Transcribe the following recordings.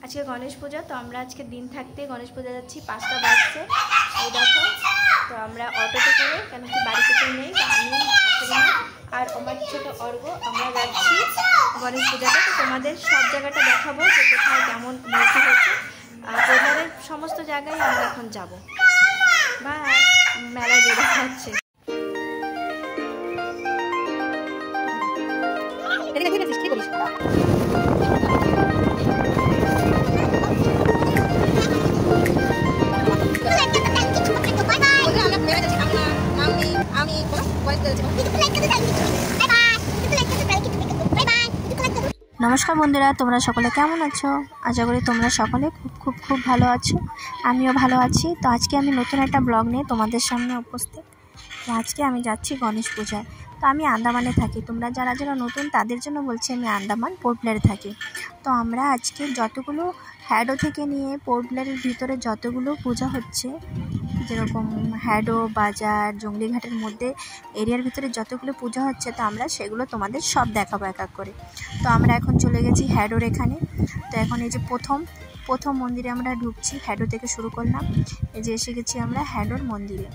আজকে গণেশ পূজা, তো আমরা আজকে দিন থাকতে গণেশ পূজা যাচ্ছি। 5টা বাজছে, এই দেখো। তো আমরা অটোতে করে, কেন কি বাড়িতে কেউ নেই, তো আমি আর আমার ছোট অর্ঘ আমরা যাচ্ছি গণেশ পূজাটা। তো তোমাদের সব জায়গাটা দেখাবো যে কোথায় কেমন মূর্তি হচ্ছে। পরিবারের সমস্ত জায়গায় আমরা এখন যাব। বা মেলায় যে দেখা হচ্ছে। নমস্কার বন্ধুরা, তোমরা সকলে কেমন আছো? আশা করি তোমরা সকলে খুব ভালো আছো। আমিও ভালো আছি। তো আজকে আমি নতুন একটা ব্লগ নিয়ে তোমাদের সামনে উপস্থিত। তো আজকে আমি যাচ্ছি গণেশ পূজায়। তো আমি আন্দামানে থাকি। তোমরা যারা নতুন তাদের জন্য বলছি, আমি আন্দামান পোর্ট ব্লেয়ারে থাকি। তো আমরা আজকে যতগুলো হ্যাডো থেকে নিয়ে পোর্ট ব্লেয়ারের ভিতরে যতগুলো পূজা হচ্ছে, যেরকম হ্যাডো, বাজার, জঙ্গলিঘাটের মধ্যে এরিয়ার ভিতরে যতগুলো পূজা হচ্ছে, তো আমরা সেগুলো তোমাদের সব দেখাবো এক এক করে। তো আমরা এখন চলে গেছি হ্যাডোর এখানে। তো এখন এই যে প্রথম মন্দিরে আমরা ঢুকছি। হ্যাডো থেকে শুরু করলাম, এই যে এসে গেছি আমরা হ্যাডোর মন্দিরে।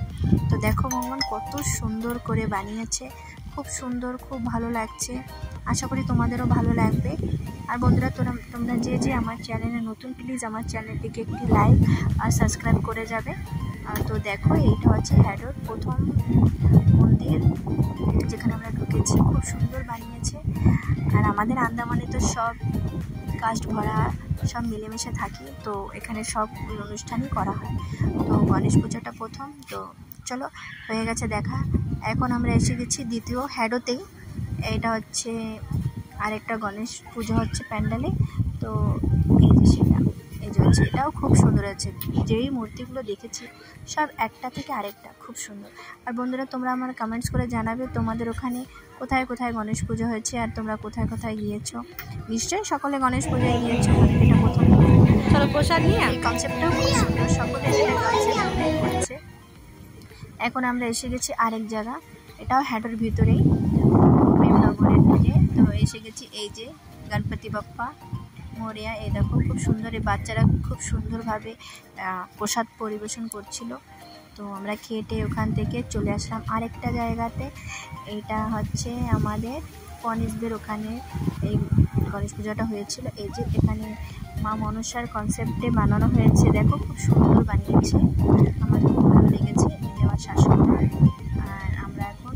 তো দেখো ভগবান কত সুন্দর করে বানিয়েছে, খুব সুন্দর, খুব ভালো লাগছে। আশা করি তোমাদেরও ভালো লাগবে। আর বন্ধুরা, তোমরা যে আমার চ্যানেলে নতুন, প্লিজ আমার চ্যানেলটিকে একটি লাইক আর সাবস্ক্রাইব করে যাবে। তো দেখো, এইটা হচ্ছে হ্যাডোর প্রথম মন্দির যেখানে আমরা ঢুকেছি। খুব সুন্দর বানিয়েছে। আর আমাদের আন্দামানে তো সব কাস্ট ভরা, সব মিলেমিশে থাকি। তো এখানে সব অনুষ্ঠানই করা হয়। তো গণেশ পূজাটা প্রথম। তো চলো, হয়ে গেছে দেখা। এখন আমরা এসে গেছি দ্বিতীয় হ্যাডোতেই। এটা হচ্ছে আরেকটা গণেশ পুজো হচ্ছে প্যান্ডেলে। তো এই যে সেটা, এই যে হচ্ছে, এটাও খুব সুন্দর আছে। যেই মূর্তিগুলো দেখেছি সব একটা থেকে আরেকটা খুব সুন্দর। আর বন্ধুরা, তোমরা আমার কমেন্টস করে জানাবে তোমাদের ওখানে কোথায় কোথায় গণেশ পুজো হয়েছে আর তোমরা কোথায় কোথায় গিয়েছো। নিশ্চয়ই সকলে গণেশ পূজায় গিয়েছো, এটা প্রথম। চলো প্রসাদ নিয়ে। এই কনসেপ্টটাও খুব সুন্দর, সকলে হচ্ছে। এখন আমরা এসে গেছি আরেক জায়গা, এটাও হ্যাডোর ভিতরেই, প্রেমনগরের দিকে। তো এসে গেছি এই যে গণপতি বাপ্পা মোরিয়া। এই দেখো খুব সুন্দর, এই বাচ্চারা খুব সুন্দরভাবে প্রসাদ পরিবেশন করছিল। তো আমরা খেটে ওখান থেকে চলে আসলাম আরেকটা জায়গাতে। এইটা হচ্ছে আমাদের কনিষ্বের ওখানে এই গণেশ পূজাটা হয়েছিল। এই যে এখানে মা মনসার কনসেপ্টে বানানো হয়েছে। দেখো খুব সুন্দর বানিয়েছে, আমার খুব ভালো লেগেছে। এই যে আমার শাশুড়ি। আর আমরা এখন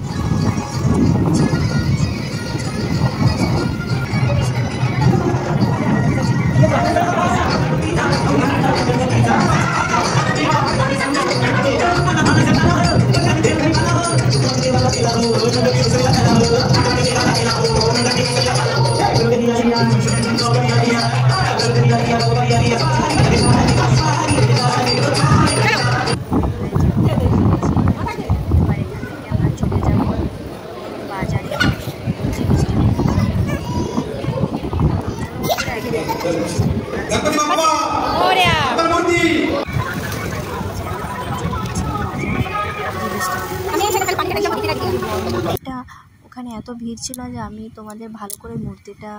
ওখানে এত ভিড় ছিল যে আমি তোমাদের ভালো করে মূর্তিটা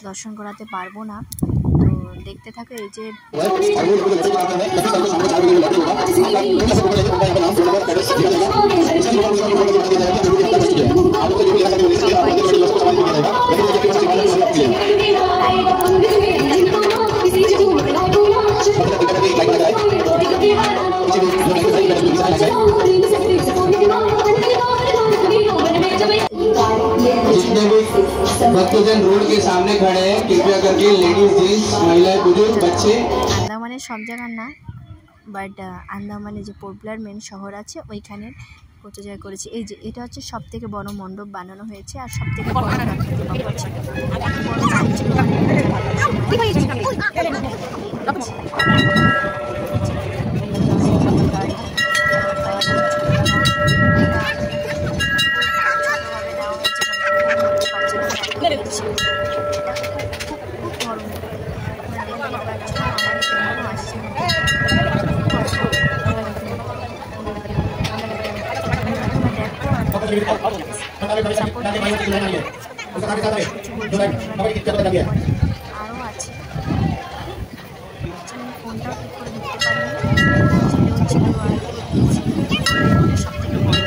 দর্শন করাতে পারবো না। তো দেখতে থাকো। এই যে जितने भी भक्तजन रोड के सामने खड़े हैं, कृपया करके लेडीज, जेंट्स, महिलाएं, बुजुर्ग, बच्चे। আন্দামানের সব জায়গার না, বাট আন্দামানে যে পোর্ট ব্লেয়ার মেন শহর আছে ওইখানে কত জায়গায় করেছি। এই যে এটা হচ্ছে সব থেকে বড় মণ্ডপ বানানো হয়েছে আর সব থেকে বড় আরও আছে। ফোনটাও ঠিক করে ঢুকতে পারিনি, ছেলেও ছিল আর সব থেকে বড়।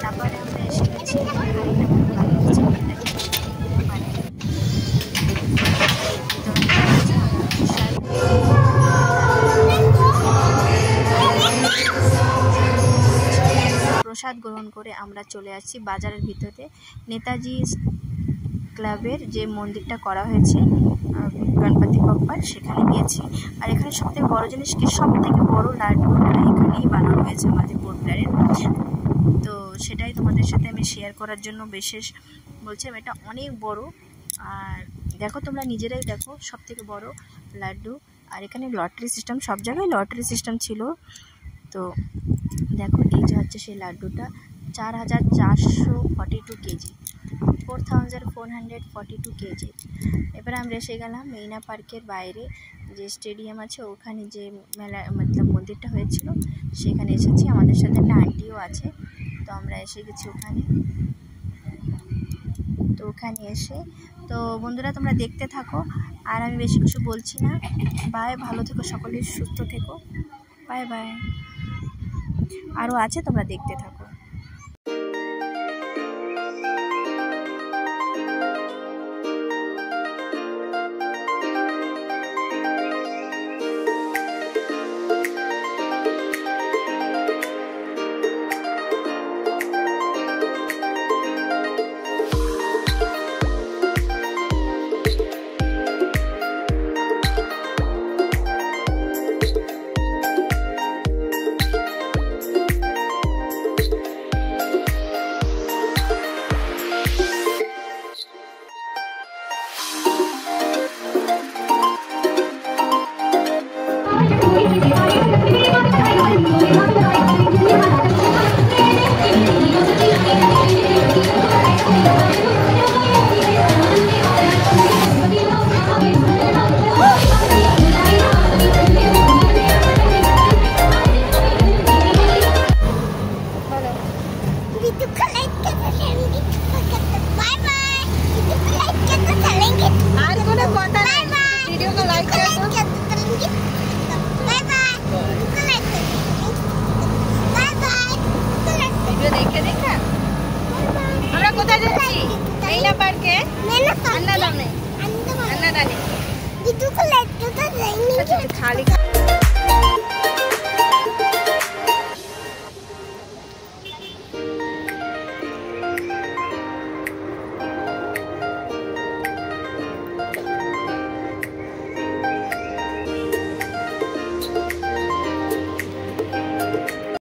তারপরে আমরা এসে গেছি, প্রসাদ গ্রহণ করে আমরা চলে আসছি বাজারের ভিতরে। নেতাজি ক্লাবের যে মন্দিরটা করা হয়েছে গণপতি বাপ্পার, সেখানে গিয়েছি। আর এখানে সবথেকে বড় জিনিস কি, সবথেকে বড় লাড্ডুটা এখানেই বানানো হয়েছে আমাদের পোর্টব্লেয়ারে। তো সেটাই তোমাদের সাথে আমি শেয়ার করার জন্য বিশেষ বলছিলাম। এটা অনেক বড়, আর দেখো তোমরা নিজেরাই দেখো, সবথেকে বড় লাড্ডু। আর এখানে লটারি সিস্টেম, সব জায়গায় লটারি সিস্টেম ছিল। তো দেখো এই যে হচ্ছে সেই লাড্ডুটা, 4442 কেজি, 4442 কেজি। এবারে আমরা এসে গেলাম মেইনা পার্কের বাইরে যে স্টেডিয়াম আছে, ওখানে যে মেলা মতলব মন্দিরটা হয়েছিল সেখানে এসেছি। আমাদের সাথে একটা আন্টিও আছে, তো আমরা এসে গেছি ওখানে। তো ওখানে এসে, তো বন্ধুরা তোমরা দেখতে থাকো, আর আমি বেশি কিছু বলছি না। বাই, ভালো থেকো, সকলেই সুস্থ থেকো, বাই বাই। আরও আছে, তোমরা দেখতে থাকো। আমরা কোথায় যাচ্ছি? মেইনা পার্কে, अन्नदाने। खाली